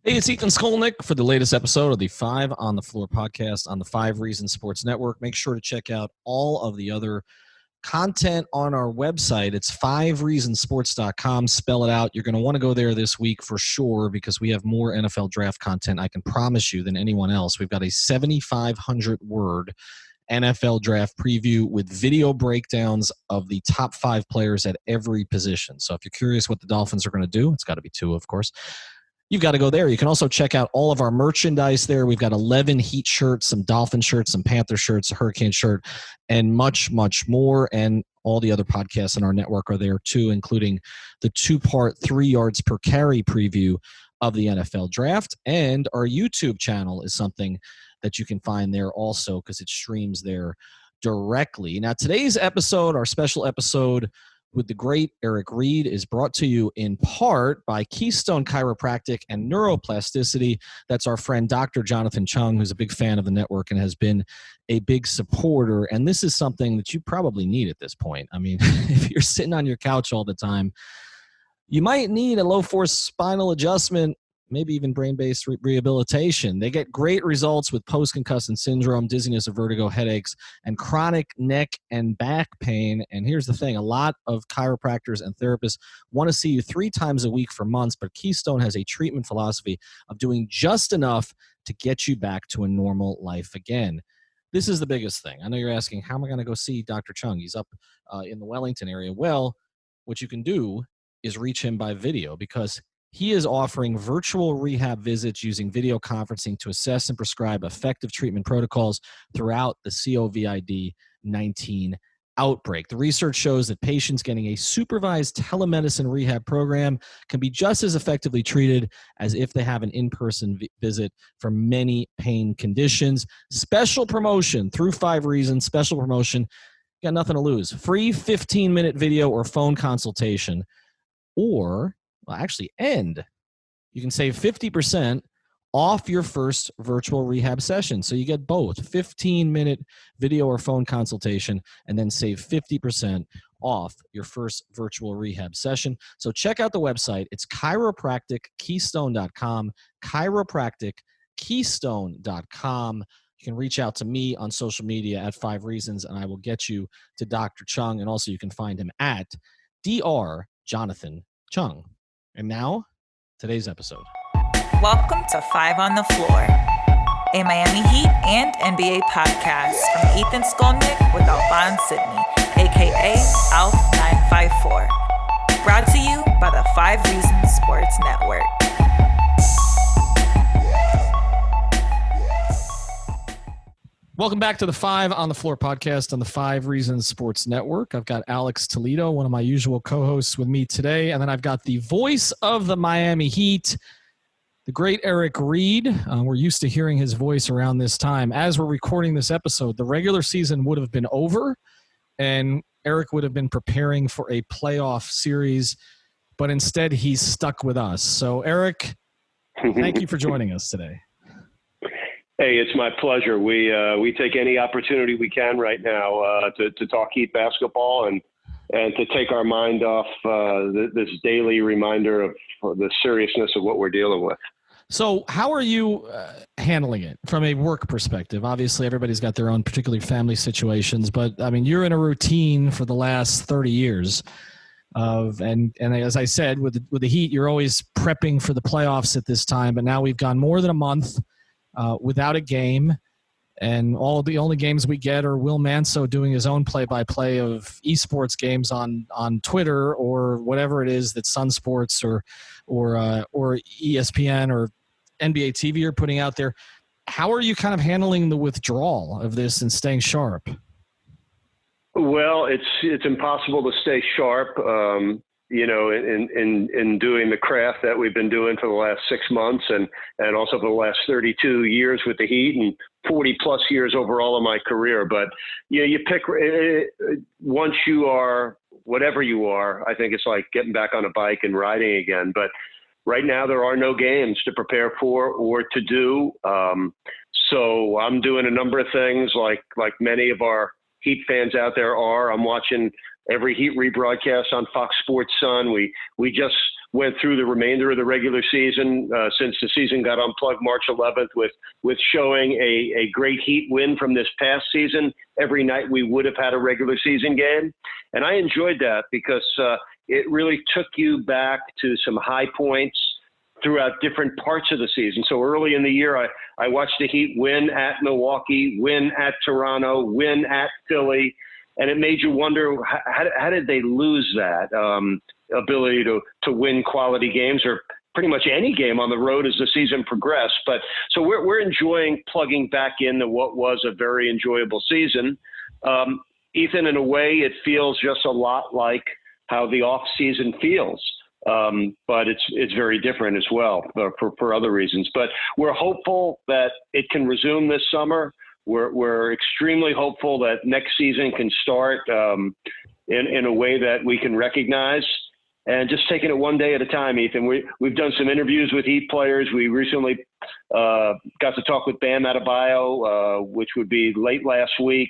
Hey, it's Ethan Skolnick for the latest episode of the Five on the Floor podcast on the 5 Reasons Sports Network. Make sure to check out all of the other content on our website. It's 5reasonsports.com. Spell it out. You're going to want to go there this week for sure because we have more NFL draft content, I can promise you, than anyone else. We've got a 7,500-word NFL draft preview with video breakdowns of the top 5 players at every position. So if you're curious what the Dolphins are going to do, it's got to be 2, of course. You've got to go there. You can also check out all of our merchandise there. We've got 11 Heat shirts, some Dolphin shirts, some Panther shirts, a Hurricane shirt, and much, much more. And all the other podcasts in our network are there too, including the 2-part 3 yards per carry preview of the NFL draft. And our YouTube channel is something that you can find there also because it streams there directly. Now, today's episode, our special episode with the great Eric Reid, is brought to you in part by Keystone Chiropractic and Neuroplasticity. That's our friend Dr. Jonathan Chung, who's a big fan of the network and has been a big supporter. And this is something that you probably need at this point. I mean, if you're sitting on your couch all the time, you might need a low-force spinal adjustment, maybe even brain-based rehabilitation. They get great results with post-concussive syndrome, dizziness or vertigo, headaches, and chronic neck and back pain. And here's the thing. A lot of chiropractors and therapists want to see you 3 times a week for months, but Keystone has a treatment philosophy of doing just enough to get you back to a normal life again. This is the biggest thing. I know you're asking, how am I going to go see Dr. Chung? He's up in the Wellington area. Well, what you can do is reach him by video because he is offering virtual rehab visits using video conferencing to assess and prescribe effective treatment protocols throughout the COVID-19 outbreak. The research shows that patients getting a supervised telemedicine rehab program can be just as effectively treated as if they have an in-person visit for many pain conditions. Special promotion through 5 Reasons, special promotion. You got nothing to lose. Free 15-minute video or phone consultation. Or you can save 50% off your first virtual rehab session. So you get both 15-minute video or phone consultation and then save 50% off your first virtual rehab session. So check out the website. It's chiropractickeystone.com, chiropractickeystone.com. You can reach out to me on social media at 5 Reasons, and I will get you to Dr. Chung. And also you can find him at Dr. Jonathan Chung. And now, today's episode. Welcome to 5 on the Floor, a Miami Heat and NBA podcast from Ethan Skolnick with Alphonse Sidney, a.k.a. Alf954. Brought to you by the 5 Reasons Sports Network. Welcome back to the 5 on the Floor podcast on the 5 Reasons Sports Network. I've got Alex Toledo, one of my usual co-hosts, with me today. And then I've got the voice of the Miami Heat, the great Eric Reid. We're used to hearing his voice around this time. As we're recording this episode, the regular season would have been over, and Eric would have been preparing for a playoff series, but instead he's stuck with us. So, Eric, thank you for joining us today. Hey, it's my pleasure. We take any opportunity we can right now to talk Heat basketball and to take our mind off this daily reminder of the seriousness of what we're dealing with. So how are you handling it from a work perspective? Obviously, everybody's got their own particular family situations, but I mean, you're in a routine for the last 30 years and as I said, with the Heat, you're always prepping for the playoffs at this time, but now we've gone more than a month without a game, and the only games we get are Will Manso doing his own play-by-play of esports games on Twitter or whatever it is that Sun Sports or ESPN or NBA TV are putting out there. How are you kind of handling the withdrawal of this and staying sharp? Well, it's impossible to stay sharp. In doing the craft that we've been doing for the last 6 months and also for the last 32 years with the Heat and 40 plus years overall in my career. But you pick once you are whatever you are, I think it's like getting back on a bike and riding again. But right now there are no games to prepare for or to do. So I'm doing a number of things like many of our Heat fans out there are. I'm watching every Heat rebroadcast on Fox Sports Sun. We just went through the remainder of the regular season since the season got unplugged March 11th with showing a great Heat win from this past season every night we would have had a regular season game. And I enjoyed that because it really took you back to some high points throughout different parts of the season. So early in the year, I watched the Heat win at Milwaukee, win at Toronto, win at Philly, and it made you wonder, how did they lose that ability to win quality games, or pretty much any game on the road as the season progressed? But so we're enjoying plugging back into what was a very enjoyable season. Ethan, in a way, it feels just a lot like how the off season feels. But it's very different as well for other reasons. But we're hopeful that it can resume this summer. We're extremely hopeful that next season can start in a way that we can recognize, and just taking it one day at a time, Ethan. We've done some interviews with Heat players. We recently got to talk with Bam Adebayo, which would be late last week.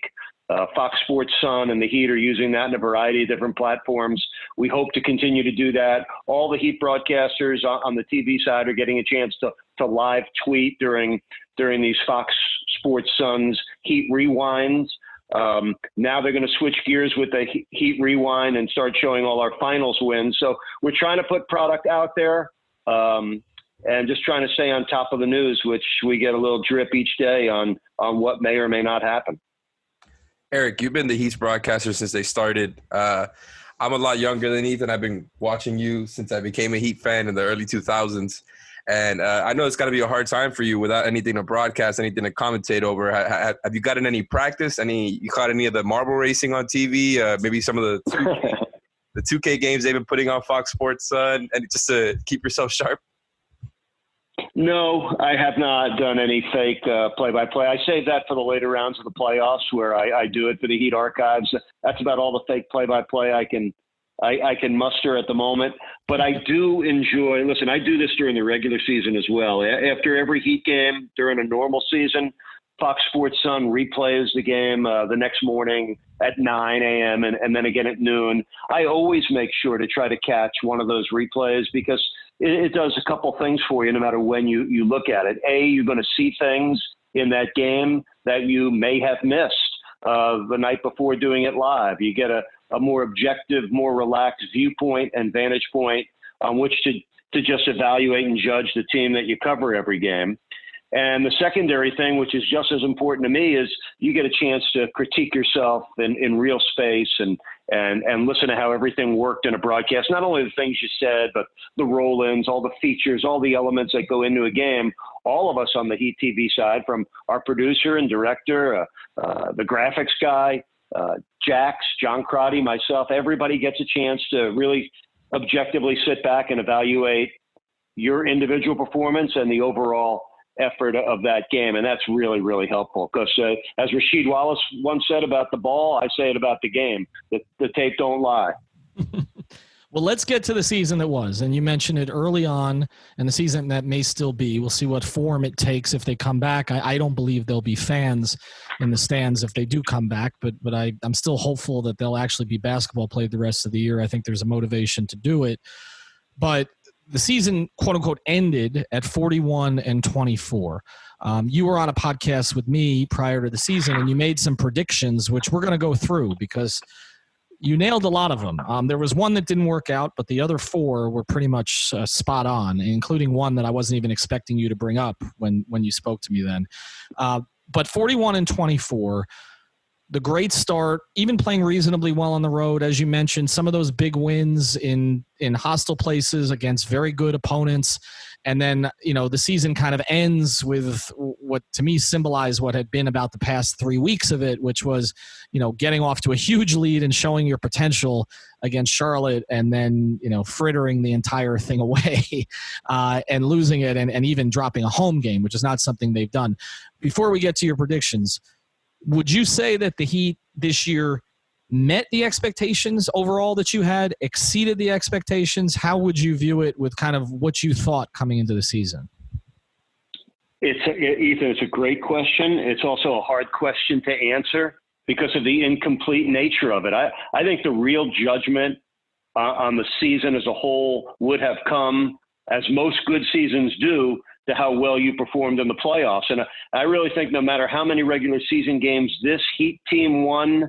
Fox Sports Sun and the Heat are using that in a variety of different platforms. We hope to continue to do that. All the Heat broadcasters on the TV side are getting a chance to live tweet during these Fox Sports Sun's Heat Rewinds. Now they're going to switch gears with the Heat Rewind and start showing all our finals wins. So we're trying to put product out there and just trying to stay on top of the news, which we get a little drip each day on what may or may not happen. Eric, you've been the Heat's broadcaster since they started. I'm a lot younger than Ethan. I've been watching you since I became a Heat fan in the early 2000s. And I know it's got to be a hard time for you without anything to broadcast, anything to commentate over. Have you gotten any practice? You caught any of the marble racing on TV? Maybe some of the 2K games they've been putting on Fox Sports Sun, and just to keep yourself sharp? No, I have not done any fake play-by-play. I save that for the later rounds of the playoffs where I do it for the Heat archives. That's about all the fake play-by-play I can muster at the moment. But I do enjoy – listen, I do this during the regular season as well. After every Heat game during a normal season, Fox Sports Sun replays the game the next morning at 9 a.m. and then again at noon. I always make sure to try to catch one of those replays because it does a couple things for you no matter when you look at it. A, you're going to see things in that game that you may have missed the night before doing it live. You get a more objective, more relaxed viewpoint and vantage point on which to just evaluate and judge the team that you cover every game. And the secondary thing, which is just as important to me, is you get a chance to critique yourself in real space and listen to how everything worked in a broadcast. Not only the things you said, but the roll-ins, all the features, all the elements that go into a game. All of us on the Heat TV side, from our producer and director, the graphics guy, Jax, John Crotty, myself, everybody gets a chance to really objectively sit back and evaluate your individual performance and the overall effort of that game. And that's really, really helpful because as Rasheed Wallace once said about the ball, I say it about the game. The tape don't lie. Well, let's get to the season that was. And you mentioned it early on, and the season that may still be. We'll see what form it takes if they come back. I don't believe there'll be fans in the stands if they do come back, but I'm still hopeful that there'll actually be basketball played the rest of the year. I think there's a motivation to do it. But the season, quote unquote, ended at 41-24. You were on a podcast with me prior to the season, and you made some predictions, which we're going to go through because you nailed a lot of them. There was one that didn't work out, but the other four were pretty much spot on, including one that I wasn't even expecting you to bring up when you spoke to me then. But 41-24, the great start, even playing reasonably well on the road, as you mentioned, some of those big wins in hostile places against very good opponents. And then, the season kind of ends with what to me symbolized what had been about the past 3 weeks of it, which was, getting off to a huge lead and showing your potential against Charlotte and then, frittering the entire thing away and losing it and even dropping a home game, which is not something they've done. Before we get to your predictions, would you say that the Heat this year met the expectations overall that you had, exceeded the expectations? How would you view it with kind of what you thought coming into the season? Ethan, it's a great question. It's also a hard question to answer because of the incomplete nature of it. I think the real judgment on the season as a whole would have come, as most good seasons do, to how well you performed in the playoffs. And I really think no matter how many regular season games this Heat team won,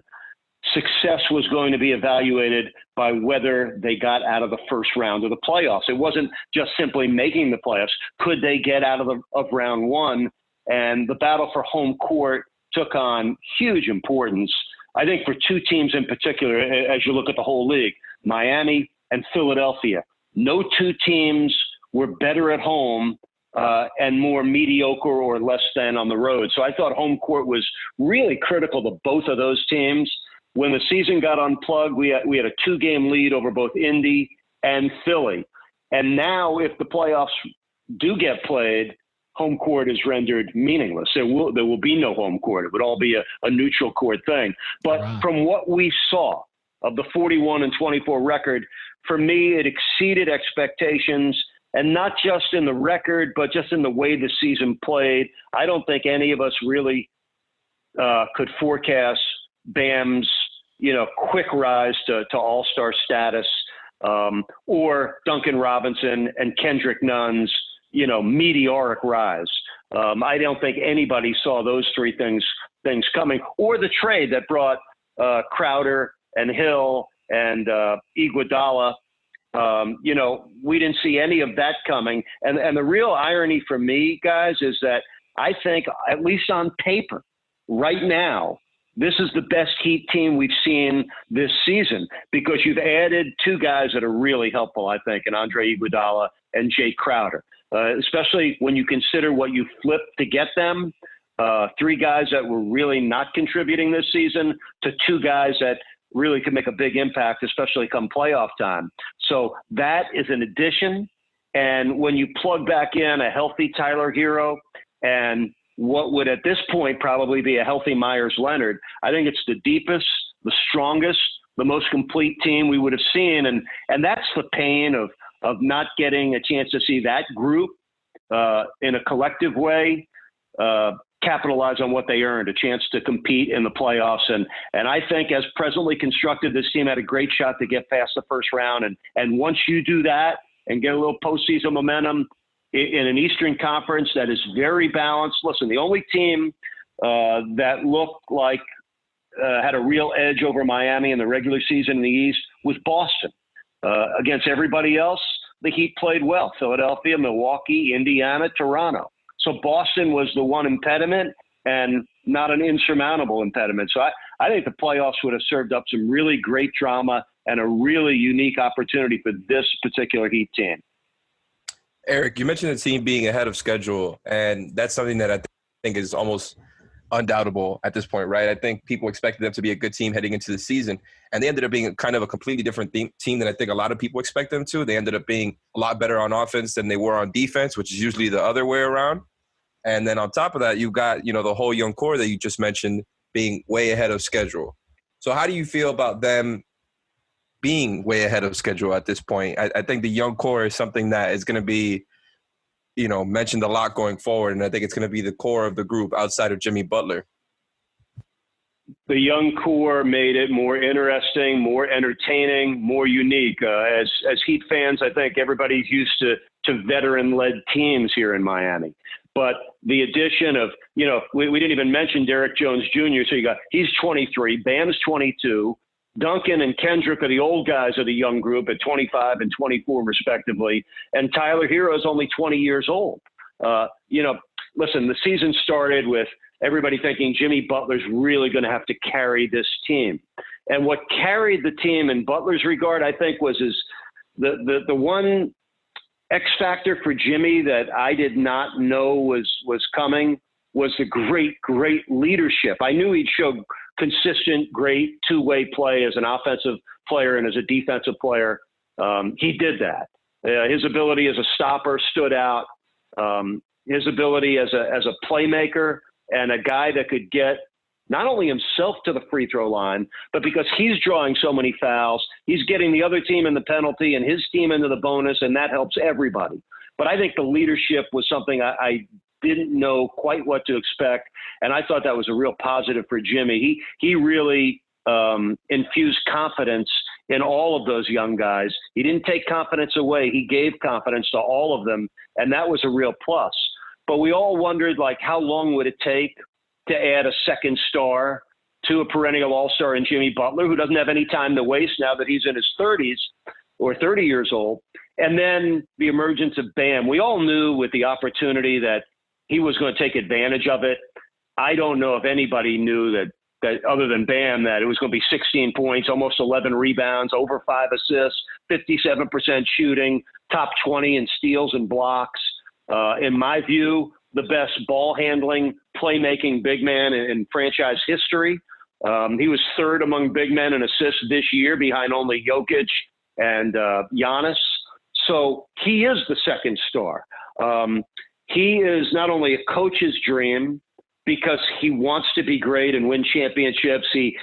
success was going to be evaluated by whether they got out of the first round of the playoffs. It wasn't just simply making the playoffs. Could they get out of round one? And the battle for home court took on huge importance, I think, for two teams in particular, as you look at the whole league, Miami and Philadelphia. No two teams were better at home and more mediocre or less than on the road. So I thought home court was really critical to both of those teams. When the season got unplugged, we had a 2-game lead over both Indy and Philly. And now if the playoffs do get played, home court is rendered meaningless. There will be no home court. It would all be a neutral court thing. But from what we saw of the 41-24 record, for me, it exceeded expectations, and not just in the record, but just in the way the season played. I don't think any of us really could forecast Bam's, quick rise to all-star status, or Duncan Robinson and Kendrick Nunn's, meteoric rise. I don't think anybody saw those three things coming, or the trade that brought Crowder and Hill and Iguodala. We didn't see any of that coming. And the real irony for me, guys, is that I think, at least on paper, right now, this is the best Heat team we've seen this season, because you've added two guys that are really helpful, I think, in Andre Iguodala and Jay Crowder, especially when you consider what you flipped to get them. Three guys that were really not contributing this season to two guys that really could make a big impact, especially come playoff time. So that is an addition. And when you plug back in a healthy Tyler Herro and what would at this point probably be a healthy Myers Leonard, I think it's the deepest, the strongest, the most complete team we would have seen. And that's the pain of not getting a chance to see that group in a collective way capitalize on what they earned, a chance to compete in the playoffs. And I think as presently constructed, this team had a great shot to get past the first round. And once you do that and get a little postseason momentum in an Eastern Conference that is very balanced. Listen, the only team that looked like had a real edge over Miami in the regular season in the East was Boston. Against everybody else, the Heat played well. Philadelphia, Milwaukee, Indiana, Toronto. So Boston was the one impediment, and not an insurmountable impediment. So I think the playoffs would have served up some really great drama and a really unique opportunity for this particular Heat team. Eric, you mentioned the team being ahead of schedule, and that's something that I think is almost undoubtable at this point, right? I think people expected them to be a good team heading into the season, and they ended up being kind of a completely different team than I think a lot of people expect them to. They ended up being a lot better on offense than they were on defense, which is usually the other way around. And then on top of that, you've got, the whole young core that you just mentioned being way ahead of schedule. So how do you feel about them being way ahead of schedule at this point? I think the young core is something that is going to be, mentioned a lot going forward. And I think it's going to be the core of the group outside of Jimmy Butler. The young core made it more interesting, more entertaining, more unique. As Heat fans, I think everybody's used to veteran-led teams here in Miami. But the addition of, we didn't even mention Derek Jones Jr. So he's 23, Bam's 22. Duncan and Kendrick are the old guys of the young group at 25 and 24 respectively. And Tyler Herro is only 20 years old. Listen, the season started with everybody thinking Jimmy Butler's really going to have to carry this team. And what carried the team in Butler's regard, I think, was the one X factor for Jimmy that I did not know was coming was the great leadership. I knew he'd show consistent, great two-way play as an offensive player and as a defensive player. He did that. His ability as a stopper stood out. His ability as a playmaker and a guy that could get not only himself to the free throw line, but because he's drawing so many fouls, he's getting the other team in the penalty and his team into the bonus, and that helps everybody. But I think the leadership was something I didn't know quite what to expect. And I thought that was a real positive for Jimmy. He really infused confidence in all of those young guys. He didn't take confidence away. He gave confidence to all of them. And that was a real plus. But we all wondered, like, how long would it take to add a second star to a perennial all-star in Jimmy Butler, who doesn't have any time to waste now that he's in his 30s or 30 years old. And then the emergence of Bam. We all knew with the opportunity that he was going to take advantage of it. I don't know if anybody knew that other than Bam, that it was going to be 16 points, almost 11 rebounds, over 5 assists, 57% shooting, top 20 in steals and blocks. In my view, the best ball handling, playmaking big man in franchise history. He was third among big men in assists this year, behind only Jokic and Giannis. So he is the second star. He is not only a coach's dream because he wants to be great and win championships. He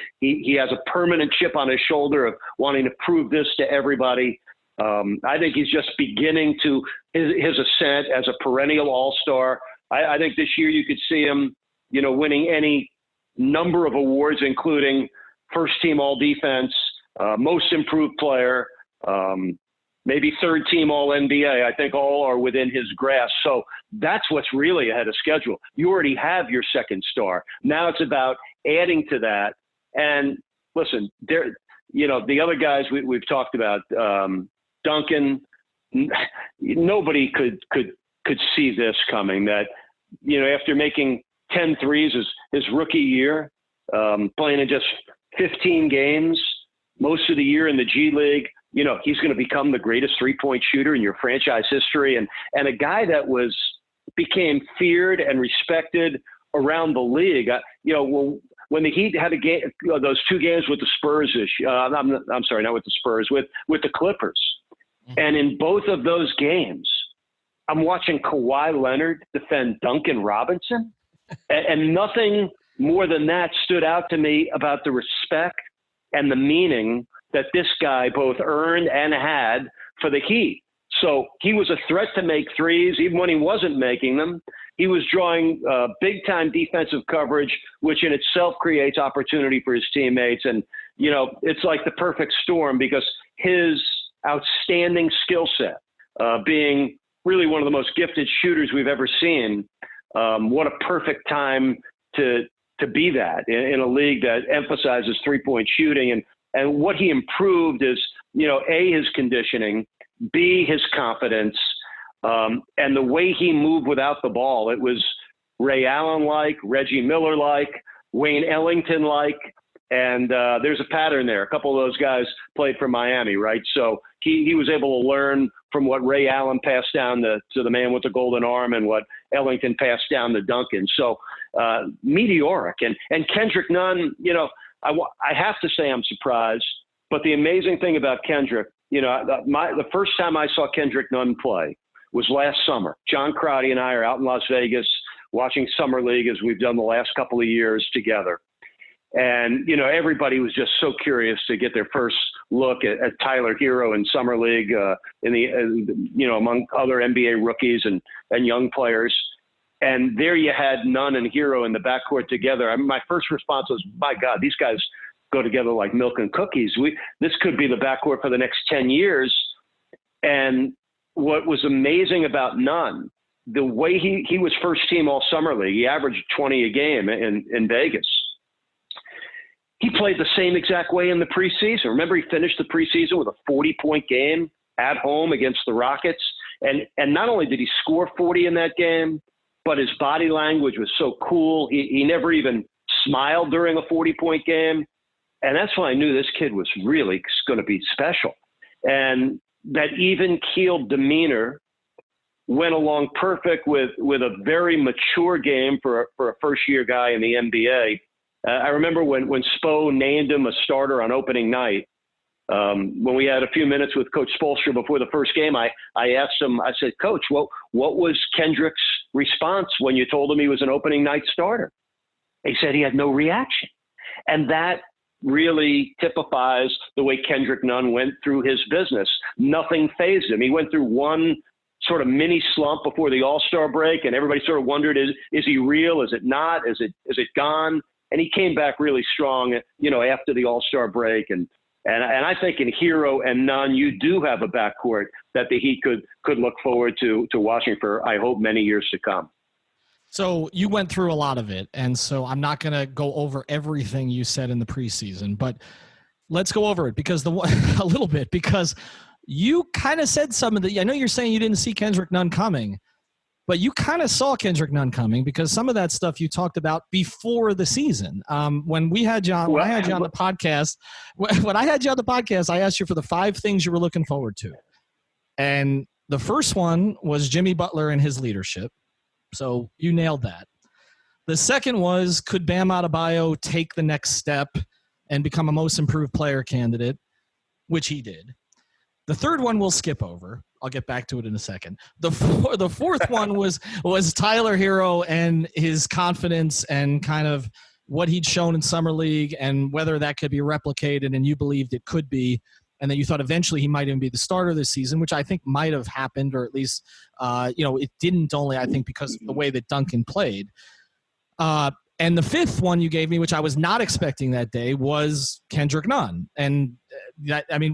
has a permanent chip on his shoulder of wanting to prove this to everybody. I think he's just beginning to his ascent as a perennial all-star. I think this year you could see him, winning any number of awards, including first team all defense, most improved player, maybe third team all NBA. I think all are within his grasp. So that's what's really ahead of schedule. You already have your second star. Now it's about adding to that. And listen, the other guys we've talked about, Duncan, nobody could see this coming, that, after making 10 threes his rookie year, playing in just 15 games, most of the year in the G League, he's going to become the greatest three-point shooter in your franchise history. And a guy that became feared and respected around the league. When the Heat had a game, those 2 games with the Spurs I'm sorry, not with the Spurs, with the Clippers. And in both of those games, I'm watching Kawhi Leonard defend Duncan Robinson, and nothing more than that stood out to me about the respect and the meaning that this guy both earned and had for the Heat. So he was a threat to make threes, even when he wasn't making them. He was drawing big-time defensive coverage, which in itself creates opportunity for his teammates. And, it's like the perfect storm, because his outstanding skill set, being really one of the most gifted shooters we've ever seen, what a perfect time to be that in a league that emphasizes three-point shooting. And what he improved is, A, his conditioning, B, his confidence, and the way he moved without the ball. It was Ray Allen-like, Reggie Miller-like, Wayne Ellington-like, and there's a pattern there. A couple of those guys played for Miami, right? So he was able to learn from what Ray Allen passed down to the man with the golden arm, and what Ellington passed down to Duncan. So meteoric. And Kendrick Nunn, I have to say I'm surprised, but the amazing thing about Kendrick, the first time I saw Kendrick Nunn play was last summer. John Crotty and I are out in Las Vegas watching Summer League, as we've done the last couple of years together. And, everybody was just so curious to get their first look at Tyler Herro in Summer League, among other NBA rookies and young players. And there you had Nunn and Herro in the backcourt together. My first response was, my God, these guys go together like milk and cookies. This could be the backcourt for the next 10 years. And what was amazing about Nunn, the way he was first team all Summer League, he averaged 20 a game in Vegas. He played the same exact way in the preseason. Remember, he finished the preseason with a 40-point game at home against the Rockets. And not only did he score 40 in that game, but his body language was so cool. He never even smiled during a 40-point game. And that's when I knew this kid was really going to be special. And that even-keeled demeanor went along perfect with a very mature game for a first-year guy in the NBA. I remember when Spo named him a starter on opening night. When we had a few minutes with Coach Spoelstra before the first game, I asked him, I said, Coach, what was Kendrick's response when you told him he was an opening night starter? He said he had no reaction. And that really typifies the way Kendrick Nunn went through his business. Nothing fazed him. He went through one sort of mini slump before the All-Star break, and everybody sort of wondered, is he real? Is it not? Is it gone? And he came back really strong, after the All-Star break. And I think in Herro and Nunn, you do have a backcourt that the Heat could look forward to watching for, I hope, many years to come. So you went through a lot of it, and so I'm not going to go over everything you said in the preseason, but let's go over it because a little bit, because you kind of said some of the – I know you're saying you didn't see Kendrick Nunn coming, but you kind of saw Kendrick Nunn coming because some of that stuff you talked about before the season. When I had you on the podcast, I asked you for the 5 things you were looking forward to. And the first one was Jimmy Butler and his leadership. So you nailed that. The second was, could Bam Adebayo take the next step and become a most improved player candidate, which he did. The third one we'll skip over. I'll get back to it in a second. The fourth one was Tyler Herro and his confidence and kind of what he'd shown in Summer League and whether that could be replicated, and you believed it could be, and that you thought eventually he might even be the starter this season, which I think might have happened, or at least, it didn't only, I think, because of the way that Duncan played. And the fifth one you gave me, which I was not expecting that day, was Kendrick Nunn. And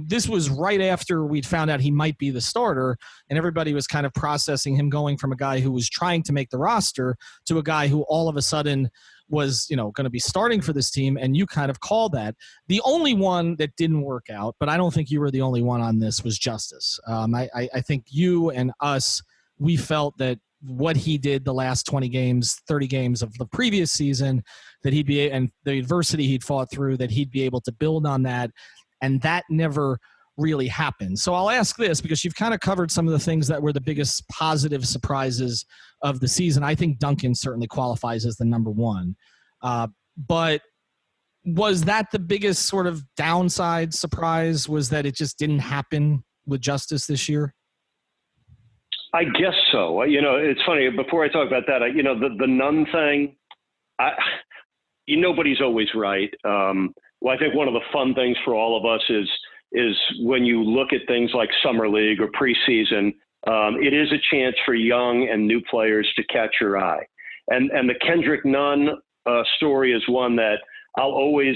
this was right after we'd found out he might be the starter, and everybody was kind of processing him going from a guy who was trying to make the roster to a guy who all of a sudden was, going to be starting for this team, and you kind of called that. The only one that didn't work out, but I don't think you were the only one on this, was Justise. I think you and us, we felt that what he did the last 20 games, 30 games of the previous season, that he'd be, and the adversity he'd fought through, that he'd be able to build on that, and that never really happened. So I'll ask this, because you've kind of covered some of the things that were the biggest positive surprises of the season. I think Duncan certainly qualifies as the number one. But was that the biggest sort of downside surprise, was that it just didn't happen with Justise this year? I guess so. It's funny. Before I talk about that, the Nunn thing, nobody's always right. Well, I think one of the fun things for all of us is when you look at things like Summer League or preseason, it is a chance for young and new players to catch your eye. And the Kendrick Nunn story is one that I'll always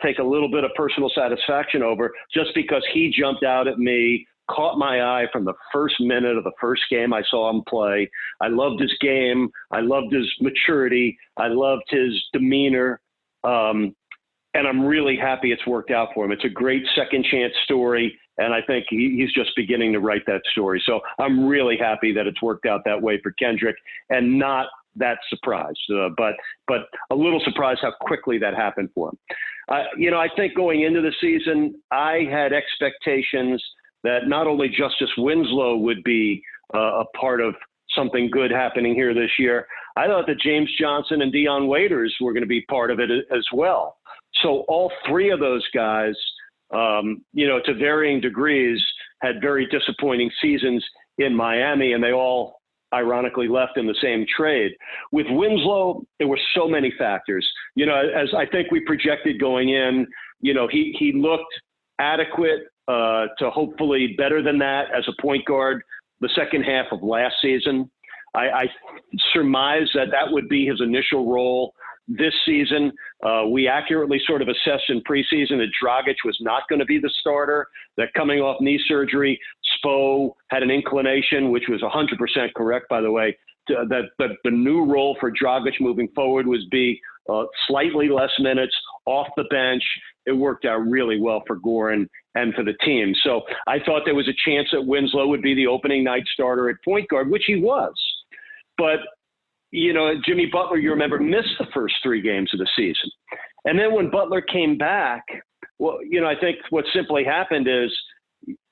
take a little bit of personal satisfaction over, just because he jumped out at me, caught my eye from the first minute of the first game I saw him play. I loved his game. I loved his maturity. I loved his demeanor. And I'm really happy it's worked out for him. It's a great second chance story, and I think he's just beginning to write that story. So I'm really happy that it's worked out that way for Kendrick, and not that surprised, but a little surprised how quickly that happened for him. I think going into the season, I had expectations that not only Justise Winslow would be a part of something good happening here this year, I thought that James Johnson and Dion Waiters were going to be part of it as well. So all three of those guys, to varying degrees, had very disappointing seasons in Miami, and they all ironically left in the same trade. With Winslow, there were so many factors. As I think we projected going in, he looked adequate to hopefully better than that as a point guard the second half of last season. I surmise that would be his initial role this season. We accurately sort of assessed in preseason that Dragic was not going to be the starter, that coming off knee surgery, Spo had an inclination, which was 100% correct, by the way, that the new role for Dragic moving forward was be slightly less minutes off the bench. It worked out really well for Goran and for the team. So I thought there was a chance that Winslow would be the opening night starter at point guard, which he was. But, Jimmy Butler, you remember, missed the first 3 games of the season. And then when Butler came back, well, I think what simply happened is,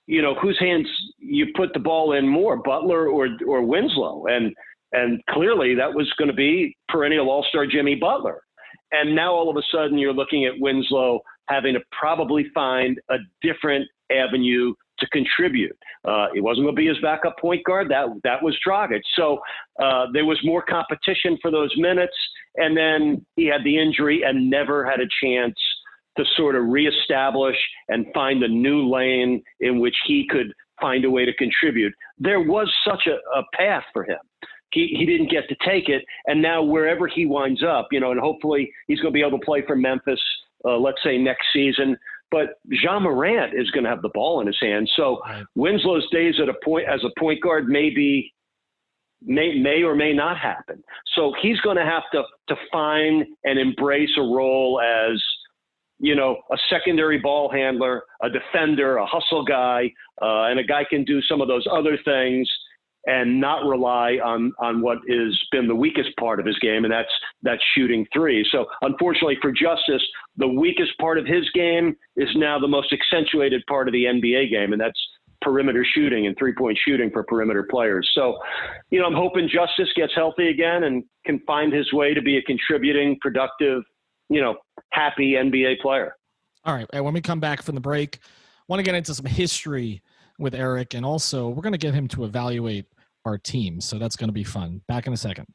whose hands you put the ball in more, Butler or Winslow. And clearly that was going to be perennial all-star Jimmy Butler. And now all of a sudden you're looking at Winslow having to probably find a different avenue to contribute. It wasn't going to be his backup point guard. That was Dragic. So there was more competition for those minutes. And then he had the injury and never had a chance to sort of reestablish and find a new lane in which he could find a way to contribute. there was such a path for him. He didn't get to take it, and now wherever he winds up, and hopefully he's going to be able to play for Memphis, let's say next season. But Jean Morant is going to have the ball in his hands. So Winslow's days as a point guard may or may not happen. So he's going to have to find and embrace a role as, a secondary ball handler, a defender, a hustle guy, and a guy can do some of those other things and not rely on what has been the weakest part of his game, and that's shooting three. So unfortunately for Justise, the weakest part of his game is now the most accentuated part of the NBA game, and that's perimeter shooting and three-point shooting for perimeter players. So, I'm hoping Justise gets healthy again and can find his way to be a contributing, productive, happy NBA player. All right. When we come back from the break, I want to get into some history with Eric, and also we're going to get him to evaluate our team. So that's going to be fun. Back in a second.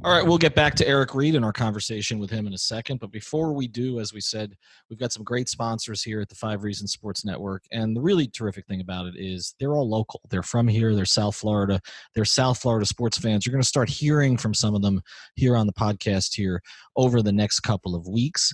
All right, we'll get back to Eric Reid and our conversation with him in a second. But before we do, as we said, we've got some great sponsors here at the 5 Reasons Sports Network. And the really terrific thing about it is they're all local. They're from here. They're South Florida. They're South Florida sports fans. You're going to start hearing from some of them here on the podcast here over the next couple of weeks.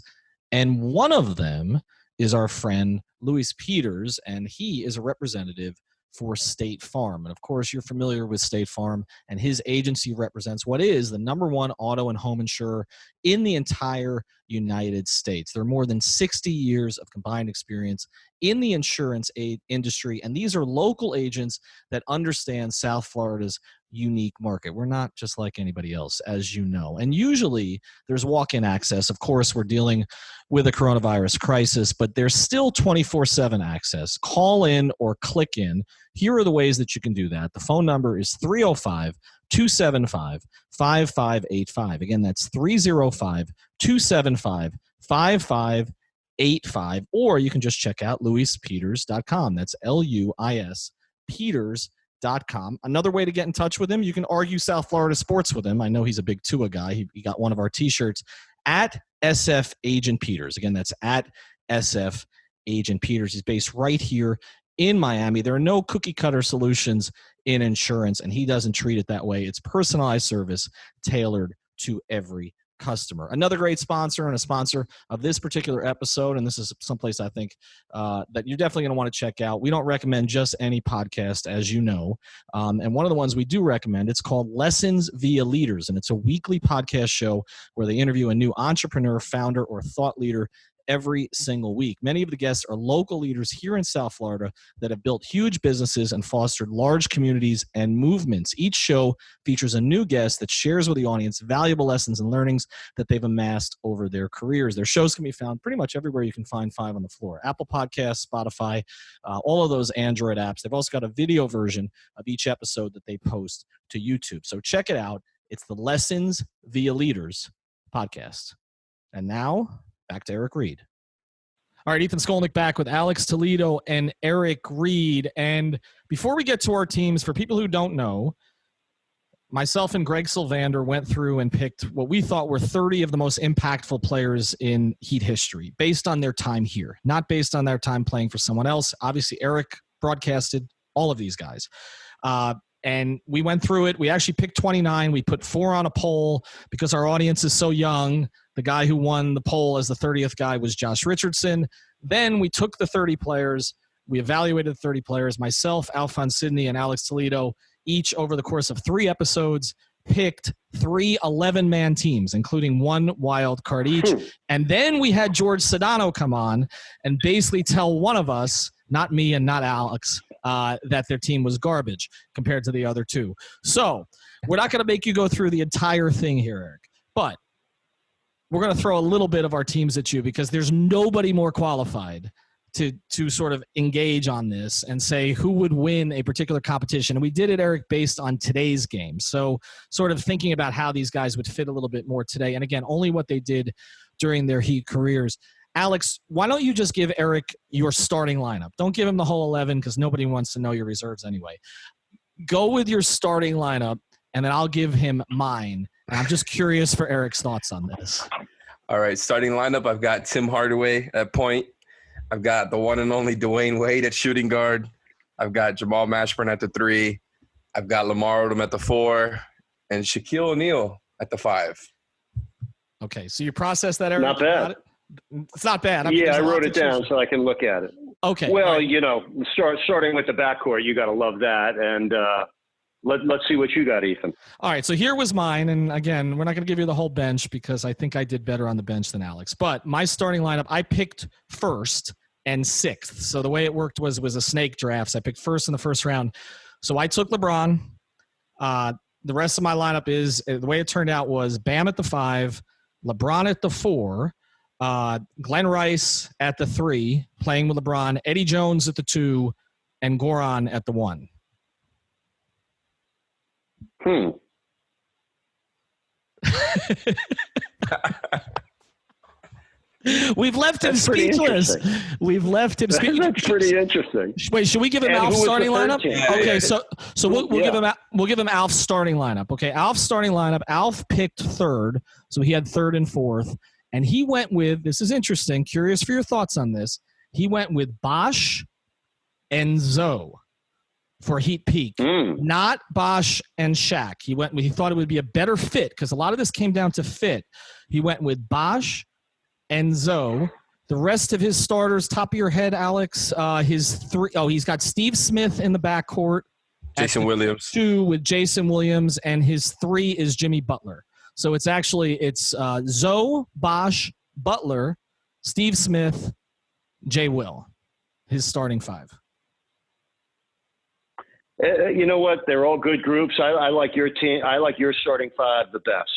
And one of them is our friend Luis Peters, and he is a representative for State Farm. And of course, you're familiar with State Farm, and his agency represents what is the #1 auto and home insurer in the entire United States. There are more than 60 years of combined experience in the insurance industry, and these are local agents that understand South Florida's unique market. We're not just like anybody else, as you know. And usually there's walk-in access. Of course, we're dealing with a coronavirus crisis, but there's still 24/7 access. Call in or click in. Here are the ways that you can do that. The phone number is 305-275-5585. Again, that's 305-275-5585. Or you can just check out luispeters.com. That's LUIS Peters.com. Another way to get in touch with him, you can argue South Florida sports with him. I know he's a big Tua guy. He got one of our T-shirts at SF Agent Peters. Again, that's at SF Agent Peters. He's based right here in Miami. There are no cookie cutter solutions in insurance, and he doesn't treat it that way. It's personalized service tailored to every customer. Another great sponsor and a sponsor of this particular episode, and this is someplace I think that you're definitely going to want to check out. We don't recommend just any podcast, as you know, and one of the ones we do recommend, it's called Lessons via Leaders, and it's a weekly podcast show where they interview a new entrepreneur, founder, or thought leader every single week. Many of the guests are local leaders here in South Florida that have built huge businesses and fostered large communities and movements. Each show features a new guest that shares with the audience valuable lessons and learnings that they've amassed over their careers. Their shows can be found pretty much everywhere you can find 5 on the Floor. Apple Podcasts, Spotify, all of those Android apps. They've also got a video version of each episode that they post to YouTube. So check it out. It's the Lessons via Leaders podcast. And now, back to Eric Reid. All right, Ethan Skolnick back with Alex Toledo and Eric Reid. And before we get to our teams, for people who don't know, myself and Greg Sylvander went through and picked what we thought were 30 of the most impactful players in Heat history based on their time here, not based on their time playing for someone else. Obviously, Eric broadcasted all of these guys. And we went through it. We actually picked 29. We put 4 on a poll because our audience is so young. The guy who won the poll as the 30th guy was Josh Richardson. Then we took the 30 players. We evaluated the 30 players. Myself, Alphonse Sidney, and Alex Toledo, each over the course of 3 episodes, picked 3 11-man teams, including 1 wild card each. And then we had George Sedano come on and basically tell one of us, not me and not Alex, that their team was garbage compared to the other 2. So we're not going to make you go through the entire thing here, Eric, but we're going to throw a little bit of our teams at you because there's nobody more qualified to sort of engage on this and say who would win a particular competition. And we did it, Eric, based on today's game. So sort of thinking about how these guys would fit a little bit more today. And again, only what they did during their Heat careers. Alex, why don't you just give Eric your starting lineup? Don't give him the whole 11 because nobody wants to know your reserves anyway. Go with your starting lineup, and then I'll give him mine. And I'm just curious for Eric's thoughts on this. All right, starting lineup, I've got Tim Hardaway at point. I've got the one and only Dwayne Wade at shooting guard. I've got Jamal Mashburn at the 3. I've got Lamar Odom at the 4, and Shaquille O'Neal at the 5. Okay, so you process that, Eric? Not bad. It's not bad. I mean, I wrote it down so I can look at it. Okay. Well, right. Starting with the backcourt, you got to love that. And let's see what you got, Ethan. All right, so here was mine. And, again, we're not going to give you the whole bench because I think I did better on the bench than Alex. But my starting lineup, I picked first and 6th. So the way it worked was a snake draft. So I picked first in the first round. So I took LeBron. The rest of my lineup is the way it turned out was Bam at the 5, LeBron at the 4, Glenn Rice at the 3, playing with LeBron, Eddie Jones at the 2, and Goran at the 1. We've left him speechless. We've left him speechless. That's pretty interesting. Wait, should we give him Alf's starting lineup? Okay, so we'll give him Alf's starting lineup. Okay, Alf's starting lineup. Alf picked 3rd, so he had 3rd and 4th, and he went with, this is interesting, curious for your thoughts on this, he went with Bosh and Zoe for Heat Peak, not Bosh and Shaq. He thought it would be a better fit because a lot of this came down to fit. He went with Bosh and Zoe. The rest of his starters, top of your head, Alex, his 3. Oh, he's got Steve Smith in the backcourt. Jason Williams. 2 with Jason Williams, and his 3 is Jimmy Butler. So it's Zoe, Bosh, Butler, Steve Smith, Jay Will, his starting 5. You know what? They're all good groups. I like your team. I like your starting 5 the best.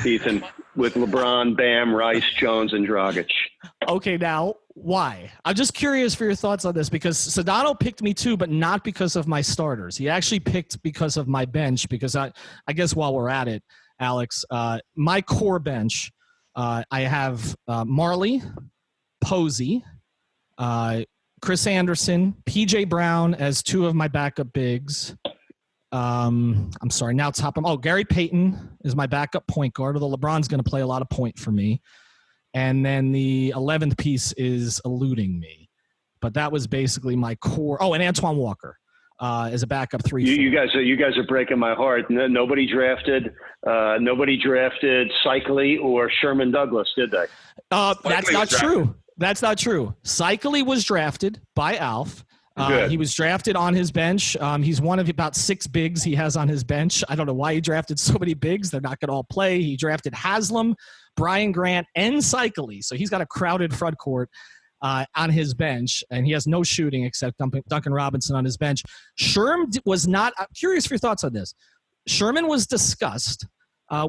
Ethan, with LeBron, Bam, Rice, Jones, and Dragic. Okay, now why? I'm just curious for your thoughts on this because Sedano picked me too, but not because of my starters. He actually picked because of my bench because I guess while we're at it, Alex, my core bench, I have Marley, Posey, Chris Anderson, P.J. Brown as 2 of my backup bigs. I'm sorry, now top him. Oh, Gary Payton is my backup point guard, although LeBron's going to play a lot of point for me. And then the 11th piece is eluding me. But that was basically my core. Oh, and Antoine Walker as a backup 3. You guys are breaking my heart. Nobody drafted Cycli or Sherman Douglas, did they? That's not true. That's not true. Cycli was drafted by Alf. He was drafted on his bench. He's one of about 6 bigs he has on his bench. I don't know why he drafted so many bigs. They're not going to all play. He drafted Haslam, Brian Grant, and Cycli. So he's got a crowded front court on his bench, and he has no shooting except Duncan Robinson on his bench. Sherm was not – I'm curious for your thoughts on this. Sherman was discussed.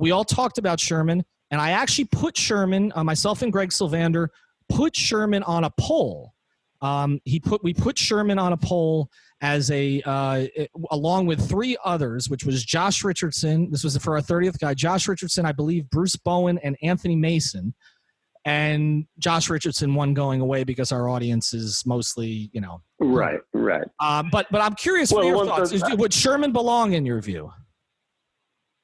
We all talked about Sherman, and I actually put Sherman, myself and Greg Sylvander, put Sherman on a poll. We put Sherman on a poll as along with 3 others, which was Josh Richardson. This was for our 30th guy. Josh Richardson, I believe, Bruce Bowen, and Anthony Mason. And Josh Richardson won going away because our audience is mostly, Right. But I'm curious for your thoughts. Would Sherman belong in your view?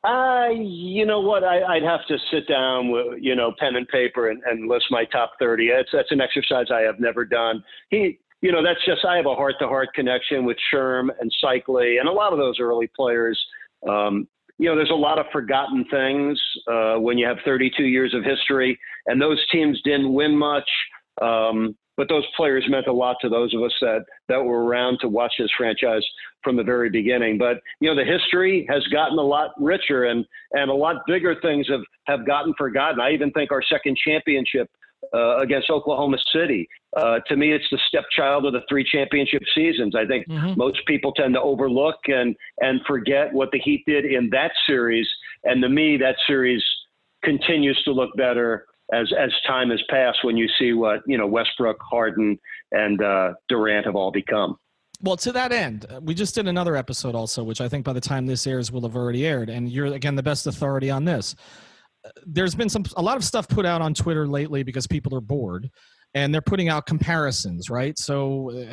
You know what? I'd have to sit down with, pen and paper and list my top 30. That's an exercise I have never done. That's just, I have a heart-to-heart connection with Sherm and Cycli and a lot of those early players. There's a lot of forgotten things when you have 32 years of history, and those teams didn't win much. But those players meant a lot to those of us that were around to watch this franchise from the very beginning. But, the history has gotten a lot richer and a lot bigger things have gotten forgotten. I even think our second championship against Oklahoma City, to me, it's the stepchild of the 3 championship seasons. I think most people tend to overlook and forget what the Heat did in that series. And to me, that series continues to look better as time has passed when you see what, Westbrook, Harden, and Durant have all become. Well, to that end, we just did another episode also, which I think by the time this airs will have already aired. And you're, again, the best authority on this. There's been a lot of stuff put out on Twitter lately because people are bored. And they're putting out comparisons, right? So,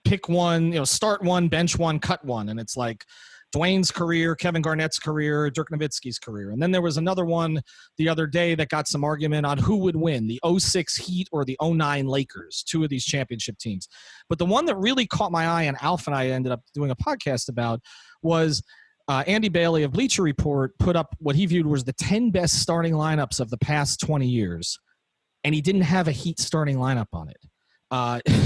pick one, start one, bench one, cut one. And it's like, Dwayne's career, Kevin Garnett's career, Dirk Nowitzki's career. And then there was another one the other day that got some argument on who would win, the 06 Heat or the 09 Lakers, two of these championship teams. But the one that really caught my eye and Alf and I ended up doing a podcast about was Andy Bailey of Bleacher Report put up what he viewed was the 10 best starting lineups of the past 20 years. And he didn't have a Heat starting lineup on it.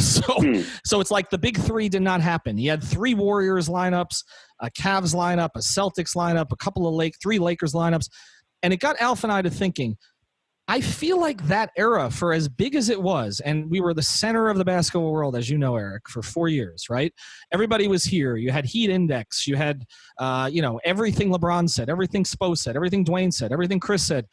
So it's like the big three did not happen. He had 3 Warriors lineups, a Cavs lineup, a Celtics lineup, a couple of 3 Lakers lineups. And it got Alf and I to thinking, I feel like that era, for as big as it was, and we were the center of the basketball world, as you know, Eric, for 4 years, right? Everybody was here. You had Heat Index. You had, everything LeBron said, everything Spo said, everything Dwayne said, everything Chris said.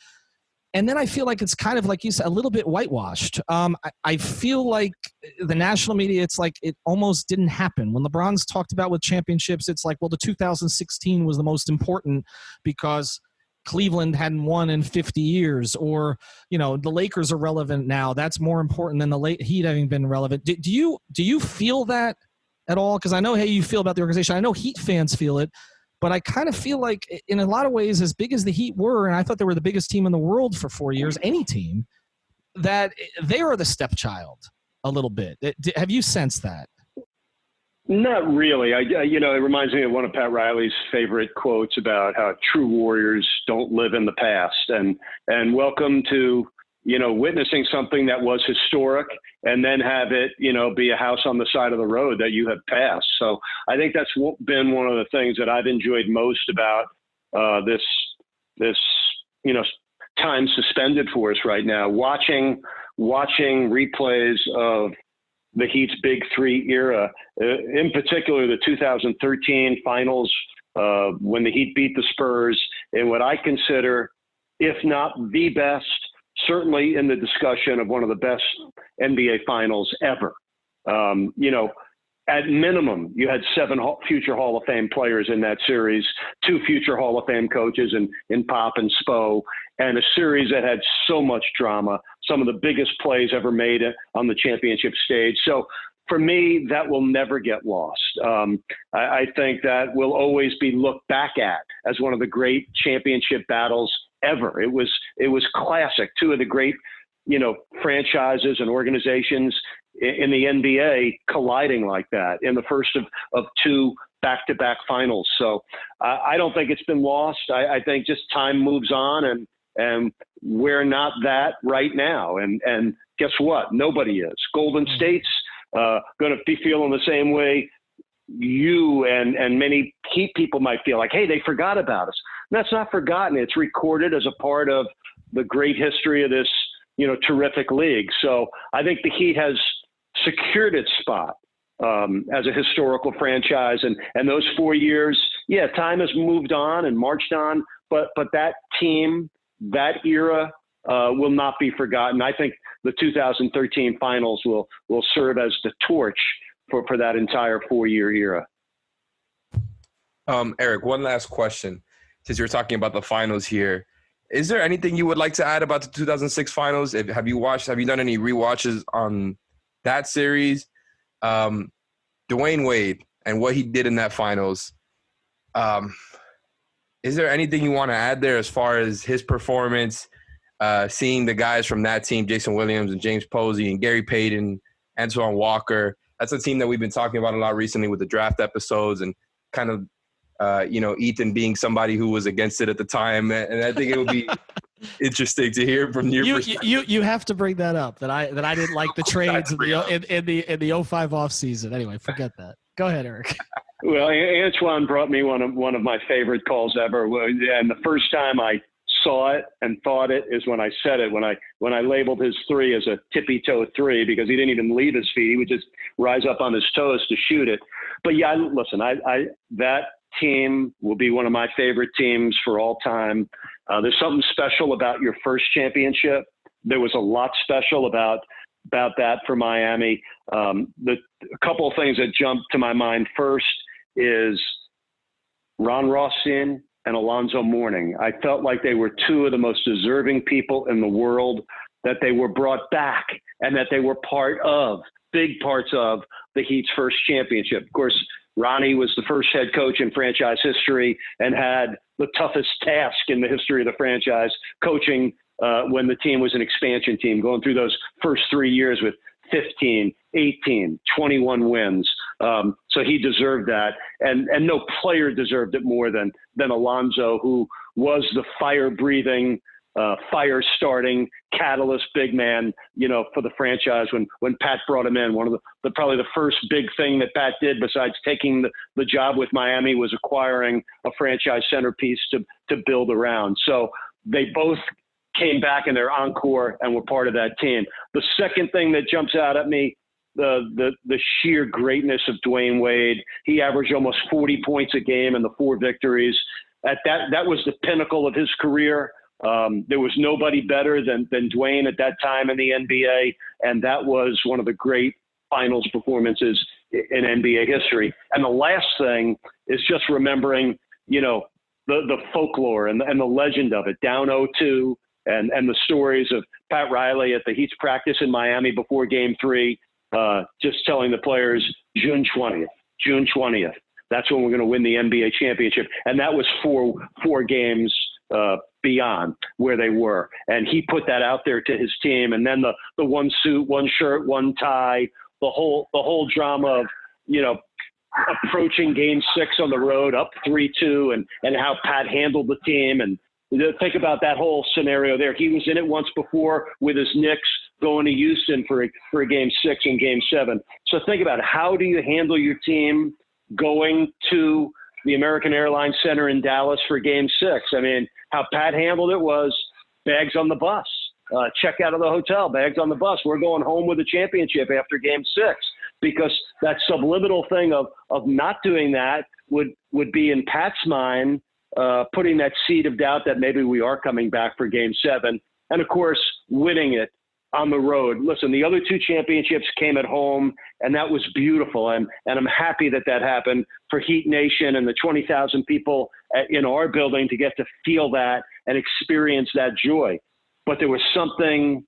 And then I feel like it's kind of, like you said, a little bit whitewashed. I feel like the national media, it's like it almost didn't happen. When LeBron's talked about with championships, it's like, well, the 2016 was the most important because Cleveland hadn't won in 50 years. Or, the Lakers are relevant now. That's more important than the Heat having been relevant. Do you feel that at all? Because I know how you feel about the organization. I know Heat fans feel it. But I kind of feel like in a lot of ways, as big as the Heat were, and I thought they were the biggest team in the world for 4 years, any team, that they are the stepchild a little bit. Have you sensed that? Not really. It reminds me of one of Pat Riley's favorite quotes about how true warriors don't live in the past. And welcome to, witnessing something that was historic and then have it, be a house on the side of the road that you have passed. So I think that's been one of the things that I've enjoyed most about this time suspended for us right now. Watching replays of the Heat's Big Three era, in particular the 2013 finals, when the Heat beat the Spurs in what I consider, if not the best, certainly in the discussion of one of the best NBA finals ever. At minimum, you had 7 future Hall of Fame players in that series, 2 future Hall of Fame coaches in Pop and Spo, and a series that had so much drama, some of the biggest plays ever made on the championship stage. So for me, that will never get lost. I think that will always be looked back at as one of the great championship battles ever. It was classic. 2 of the great, franchises and organizations in the NBA colliding like that in the first of 2 back-to-back finals. So I don't think it's been lost. I think just time moves on and we're not that right now. And guess what? Nobody is. Golden State's going to be feeling the same way you and many Heat people might feel like, hey, they forgot about us. And that's not forgotten. It's recorded as a part of the great history of this, terrific league. So I think the Heat has secured its spot as a historical franchise. And those 4 years, time has moved on and marched on, but that team, that era will not be forgotten. I think the 2013 finals will serve as the torch for that entire 4-year era. Eric, one last question. Since you're talking about the finals here, is there anything you would like to add about the 2006 finals? Have you done any rewatches on that series? Dwayne Wade and what he did in that finals. Is there anything you want to add there as far as his performance, seeing the guys from that team, Jason Williams and James Posey and Gary Payton, Antoine Walker? That's a team that we've been talking about a lot recently with the draft episodes and kind of, Ethan being somebody who was against it at the time. And I think it would be interesting to hear from your perspective. You have to bring that up, that I didn't like the trades in the 05 offseason. Anyway, forget that. Go ahead, Eric. Well, Antoine brought me one of my favorite calls ever. And the first time I saw it and thought it is when I said it, when I labeled his 3 as a tippy-toe 3, because he didn't even leave his feet. He would just rise up on his toes to shoot it. But yeah, listen, that team will be one of my favorite teams for all time. There's something special about your first championship. There was a lot special about that for Miami. A couple of things that jumped to my mind first is Ron Rothstein and Alonzo Mourning. I felt like they were 2 of the most deserving people in the world, that they were brought back and that they were big parts of the Heat's first championship. Of course, Ronnie was the first head coach in franchise history and had the toughest task in the history of the franchise, coaching when the team was an expansion team, going through those first 3 years with 15, 18, 21 wins. So he deserved that. And no player deserved it more than Alonzo, who was the fire-breathing, fire-starting catalyst big man, for the franchise when Pat brought him in. One of the probably the first big thing that Pat did besides taking the job with Miami was acquiring a franchise centerpiece to build around. So they both came back in their encore and were part of that team. The second thing that jumps out at me, the sheer greatness of Dwayne Wade. He averaged almost 40 points a game in the 4 victories. That was the pinnacle of his career. There was nobody better than Dwayne at that time in the NBA, and that was one of the great finals performances in NBA history. And the last thing is just remembering, the folklore and the legend of it, down 0-2, and the stories of Pat Riley at the Heat's practice in Miami before Game 3, just telling the players, June 20th. That's when we're going to win the NBA championship. And that was four games beyond where they were. And he put that out there to his team. And then the one suit, one shirt, one tie, the whole drama of, approaching Game 6 on the road, up 3-2, and how Pat handled the team. And think about that whole scenario there. He was in it once before with his Knicks going to Houston for a Game 6 and Game 7. So think about it. How do you handle your team going to the American Airlines Center in Dallas for Game 6? I mean, how Pat handled it was bags on the bus, check out of the hotel, bags on the bus. We're going home with a championship after Game 6, because that subliminal thing of not doing that would be in Pat's mind, putting that seed of doubt that maybe we are coming back for Game 7. And of course, winning it on the road. Listen, the other 2 championships came at home, and that was beautiful. And I'm happy that happened for Heat Nation and the 20,000 people in our building to get to feel that and experience that joy. But there was something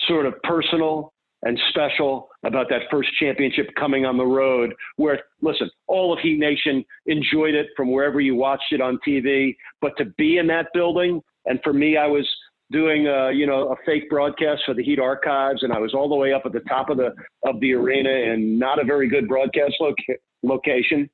sort of personal and special about that first championship coming on the road where, listen, all of Heat Nation enjoyed it from wherever you watched it on TV, but to be in that building, and for me, I was doing a fake broadcast for the Heat Archives, and I was all the way up at the top of the arena in not a very good broadcast location.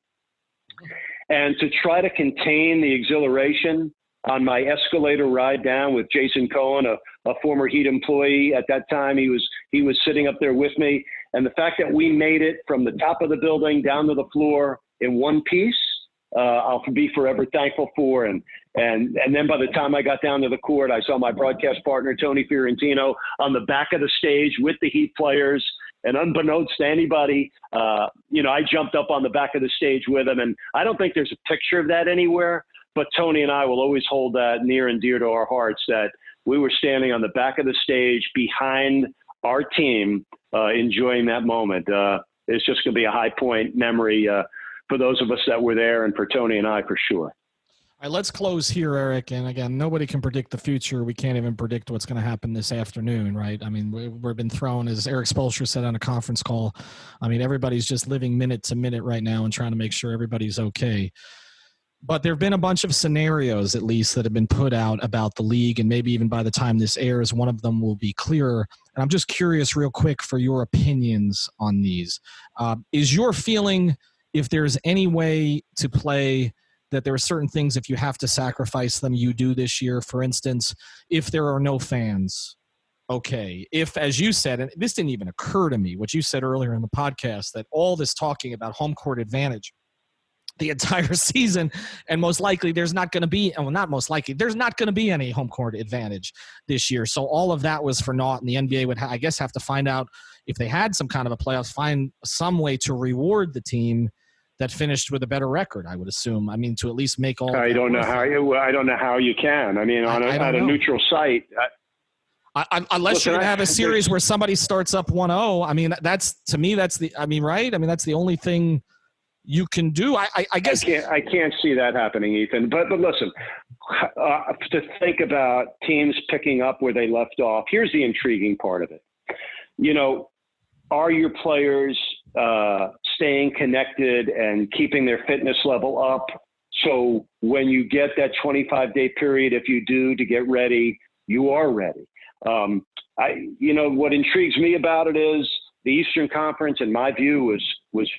And to try to contain the exhilaration on my escalator ride down with Jason Cohen, a former Heat employee at that time, he was sitting up there with me, and the fact that we made it from the top of the building down to the floor in one piece, I'll be forever thankful for. And then by the time I got down to the court, I saw my broadcast partner, Tony Fiorentino, on the back of the stage with the Heat players. And unbeknownst to anybody, I jumped up on the back of the stage with him. And I don't think there's a picture of that anywhere, but Tony and I will always hold that near and dear to our hearts, that we were standing on the back of the stage behind our team, enjoying that moment. It's just going to be a high point memory for those of us that were there, and for Tony and I for sure. All right, let's close here, Eric. And again, nobody can predict the future. We can't even predict what's going to happen this afternoon, right? I mean, we've been thrown, as Eric Spoelstra said on a conference call, I mean, everybody's just living minute to minute right now and trying to make sure everybody's okay. But there have been a bunch of scenarios, at least, that have been put out about the league, and maybe even by the time this airs, one of them will be clearer. And I'm just curious real quick for your opinions on these. Is your feeling, if there's any way to play, that there are certain things, if you have to sacrifice them, you do this year? For instance, if there are no fans, okay. If, as you said, and this didn't even occur to me, what you said earlier in the podcast, that all this talking about home court advantage the entire season, and most likely there's not going to be, well, not most likely, there's not going to be any home court advantage this year. So all of that was for naught, and the NBA would, I guess, have to find out, if they had some kind of a playoffs, find some way to reward the team that finished with a better record, I would assume. I mean, to at least make all. I don't know how you can. I mean, on a neutral site. Unless you're going to have a series where somebody starts up 1-0. I mean, that's, to me, that's the, I mean, right? I mean, that's the only thing you can do. I guess I can't see that happening, Ethan. But listen, to think about teams picking up where they left off, here's the intriguing part of it. Are your players staying connected and keeping their fitness level up. So when you get that 25-day period, if you do, to get ready, you are ready. What intrigues me about it is the Eastern Conference, in my view, was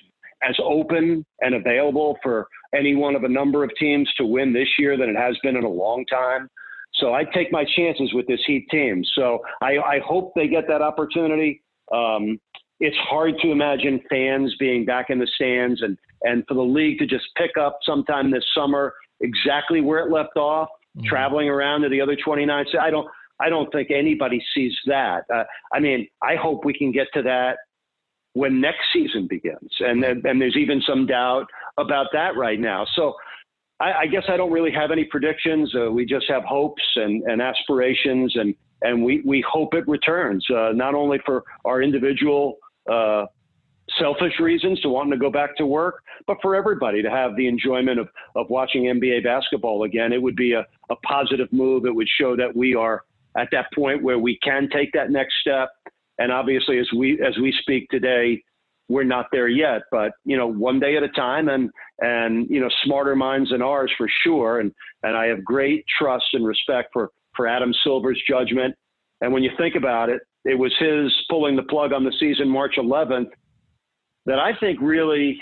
as open and available for any one of a number of teams to win this year than it has been in a long time. So I take my chances with this Heat team. So I hope they get that opportunity. It's hard to imagine fans being back in the stands and for the league to just pick up sometime this summer exactly where it left off, traveling around to the other 29. So I don't think anybody sees that. I hope we can get to that when next season begins. And there's even some doubt about that right now. So I guess I don't really have any predictions. We just have hopes and aspirations, and we hope it returns, not only for our individual selfish reasons to wanting to go back to work, but for everybody to have the enjoyment of watching NBA basketball again. It would be a positive move. It would show that we are at that point where we can take that next step. And obviously, as we speak today, we're not there yet, but one day at a time, and smarter minds than ours for sure. And I have great trust and respect for Adam Silver's judgment. And when you think about it, it was his pulling the plug on the season March 11th that I think really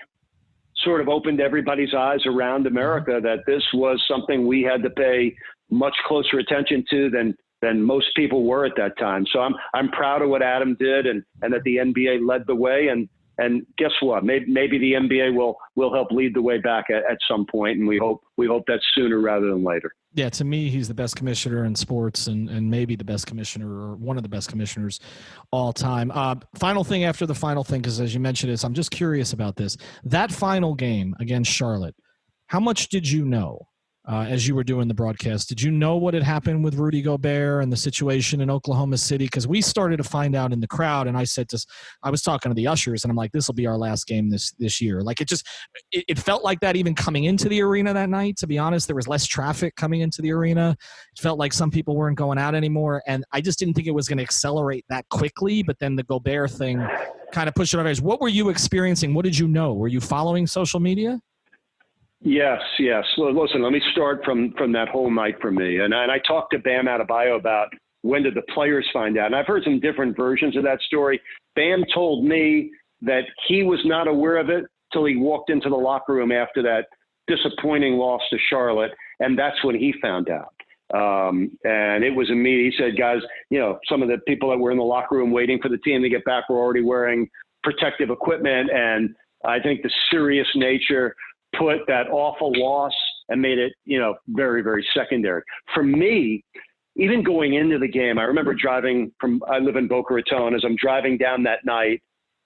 sort of opened everybody's eyes around America that this was something we had to pay much closer attention to than most people were at that time. So I'm proud of what Adam did and that the NBA led the way. And guess what? Maybe the NBA will help lead the way back at some point, and we hope that's sooner rather than later. Yeah, to me, he's the best commissioner in sports and maybe the best commissioner or one of the best commissioners all time. Final thing after the final thing, because as you mentioned this, I'm just curious about this. That final game against Charlotte, how much did you know as you were doing the broadcast? Did you know what had happened with Rudy Gobert and the situation in Oklahoma City? Because we started to find out in the crowd, and I was talking to the ushers, and I'm like, this will be our last game this year. Like it felt like that even coming into the arena that night, to be honest. There was less traffic coming into the arena. It felt like some people weren't going out anymore, and I just didn't think it was going to accelerate that quickly, but then the Gobert thing kind of pushed it on us. What were you experiencing? What did you know? Were you following social media? Yes. Well, listen, let me start from that whole night for me. And I talked to Bam Adebayo about when did the players find out. And I've heard some different versions of that story. Bam told me that he was not aware of it till he walked into the locker room after that disappointing loss to Charlotte. And that's when he found out. And it was immediate. He said, guys, some of the people that were in the locker room waiting for the team to get back were already wearing protective equipment. And I think the serious nature put that awful loss and made it, very, very secondary. For me, even going into the game, I remember I live in Boca Raton, as I'm driving down that night,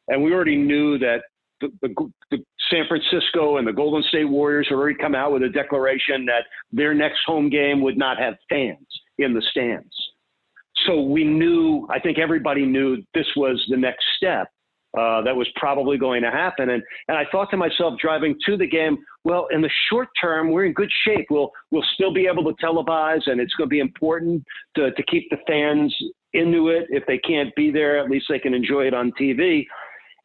and we already knew that the San Francisco and the Golden State Warriors had already come out with a declaration that their next home game would not have fans in the stands. So we knew, I think everybody knew this was the next step. That was probably going to happen. And I thought to myself driving to the game, well, in the short term, we're in good shape. We'll still be able to televise, and it's going to be important to keep the fans into it. If they can't be there, at least they can enjoy it on TV.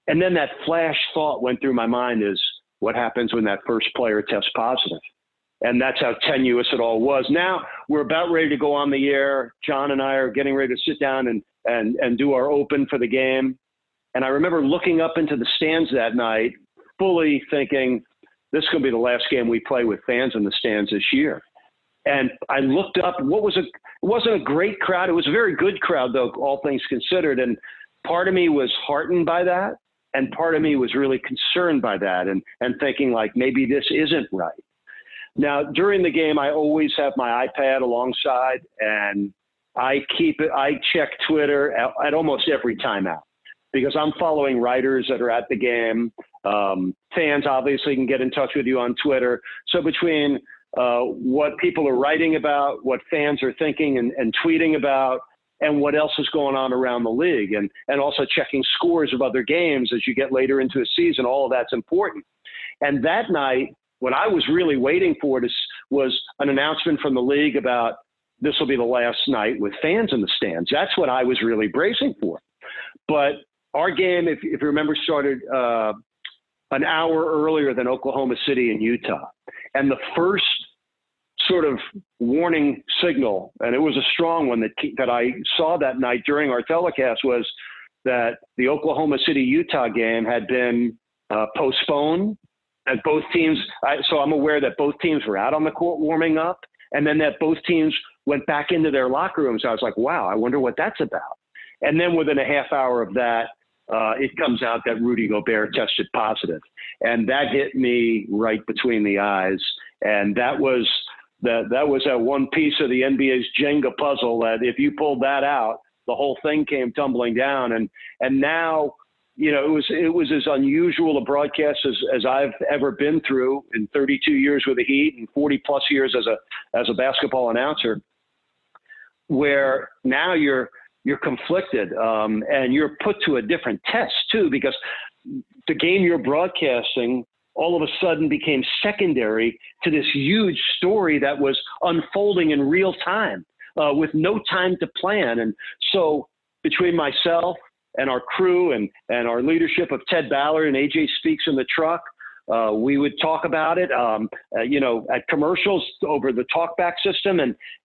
And then that flash thought went through my mind is what happens when that first player tests positive? And that's how tenuous it all was. Now we're about ready to go on the air. John and I are getting ready to sit down and do our open for the game. And I remember looking up into the stands that night, fully thinking, this is going to be the last game we play with fans in the stands this year. And I looked up, it wasn't a great crowd. It was a very good crowd, though, all things considered. And part of me was heartened by that. And part of me was really concerned by that and thinking, like, maybe this isn't right. Now, during the game, I always have my iPad alongside, and I check Twitter at almost every timeout, because I'm following writers that are at the game. Fans obviously can get in touch with you on Twitter. So between what people are writing about, what fans are thinking and tweeting about, and what else is going on around the league, and also checking scores of other games as you get later into a season, all of that's important. And that night, what I was really waiting for was an announcement from the league about this will be the last night with fans in the stands. That's what I was really bracing for. But our game, if you remember, started an hour earlier than Oklahoma City and Utah. And the first sort of warning signal, and it was a strong one that I saw that night during our telecast, was that the Oklahoma City-Utah game had been postponed. And both teams, so I'm aware that both teams were out on the court warming up, and then that both teams went back into their locker rooms. I was like, wow, I wonder what that's about. And then within a half hour of that, it comes out that Rudy Gobert tested positive. And that hit me right between the eyes. And that was that one piece of the NBA's Jenga puzzle that if you pulled that out, the whole thing came tumbling down. And now, it was as unusual a broadcast as I've ever been through in 32 years with the Heat and 40 plus years as a basketball announcer, where now you're conflicted and you're put to a different test too, because the game you're broadcasting all of a sudden became secondary to this huge story that was unfolding in real time with no time to plan. And so between myself and our crew and our leadership of Ted Ballard and AJ Speaks in the truck, we would talk about it, at commercials over the talkback system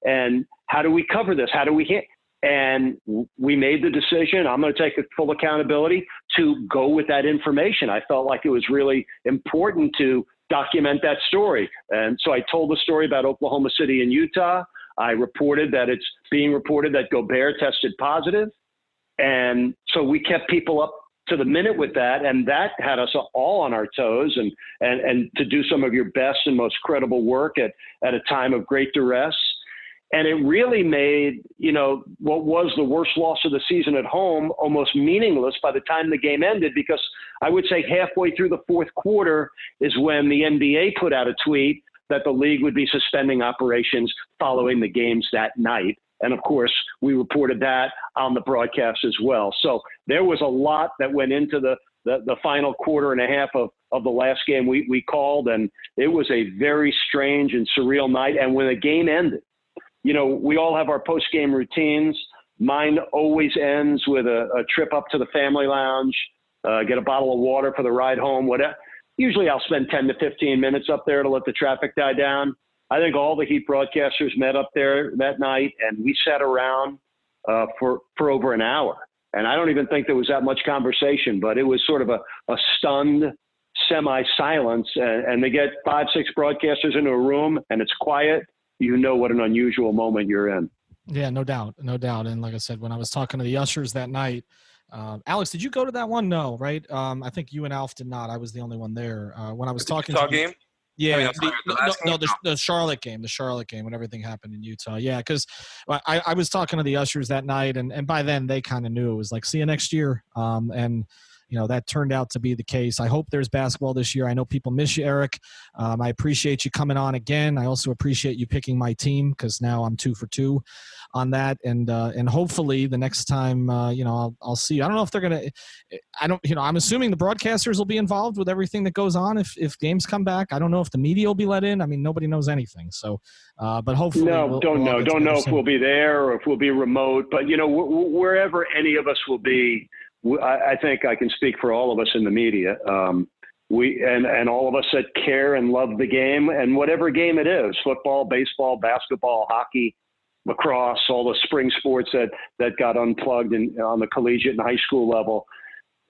and how do we cover this? How do we hit? And we made the decision, I'm going to take full accountability, to go with that information. I felt like it was really important to document that story. And so I told the story about Oklahoma City and Utah. I reported that it's being reported that Gobert tested positive. And so we kept people up to the minute with that. And that had us all on our toes and to do some of your best and most credible work at a time of great duress. And it really made, what was the worst loss of the season at home almost meaningless by the time the game ended, because I would say halfway through the fourth quarter is when the NBA put out a tweet that the league would be suspending operations following the games that night. And of course, we reported that on the broadcast as well. So there was a lot that went into the final quarter and a half of the last game we called. And it was a very strange and surreal night. And when the game ended, we all have our post-game routines. Mine always ends with a trip up to the family lounge, get a bottle of water for the ride home, whatever. Usually I'll spend 10 to 15 minutes up there to let the traffic die down. I think all the Heat broadcasters met up there that night, and we sat around for over an hour. And I don't even think there was that much conversation, but it was sort of a stunned semi-silence. And they get 5-6 broadcasters into a room, and it's quiet. What an unusual moment you're in. Yeah, no doubt. And like I said, when I was talking to the ushers that night, Alex, did you go to that one? No, right? I think you and Alf did not. I was the only one there. When I was talking to game? Yeah, the Charlotte game when everything happened in Utah. Yeah, because I was talking to the ushers that night, and by then they kind of knew. It was like, see you next year. And that turned out to be the case. I hope there's basketball this year. I know people miss you, Eric. I appreciate you coming on again. I also appreciate you picking my team, because now I'm 2 for 2 on that. And hopefully the next time, I'll see you. I don't know if they're going to, I'm assuming the broadcasters will be involved with everything that goes on if games come back. I don't know if the media will be let in. I mean, nobody knows anything. So, but hopefully. No, don't know. Don't know if we'll be there or if we'll be remote. But, wherever any of us will be, I think I can speak for all of us in the media. We and all of us that care and love the game, and whatever game it is, football, baseball, basketball, hockey, lacrosse, all the spring sports that got unplugged on the collegiate and high school level.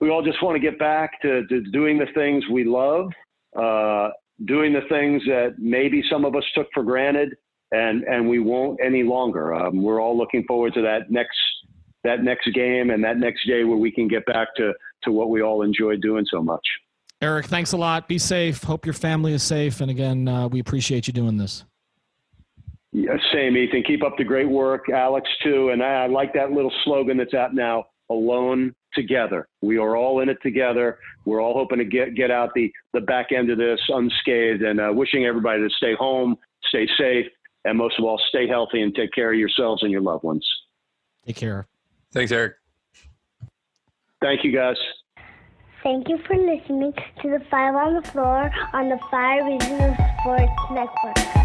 We all just want to get back to doing the things we love, doing the things that maybe some of us took for granted, and we won't any longer. We're all looking forward to that next game and that next day where we can get back to what we all enjoy doing so much. Eric, thanks a lot. Be safe. Hope your family is safe. And again, we appreciate you doing this. Yeah, same, Ethan. Keep up the great work. Alex, too. And I like that little slogan that's out now, alone together. We are all in it together. We're all hoping to get out the back end of this unscathed, and wishing everybody to stay home, stay safe, and most of all, stay healthy and take care of yourselves and your loved ones. Take care. Thanks, Eric. Thank you, guys. Thank you for listening to the 5 on the Floor on the 5 Reasons Sports Network.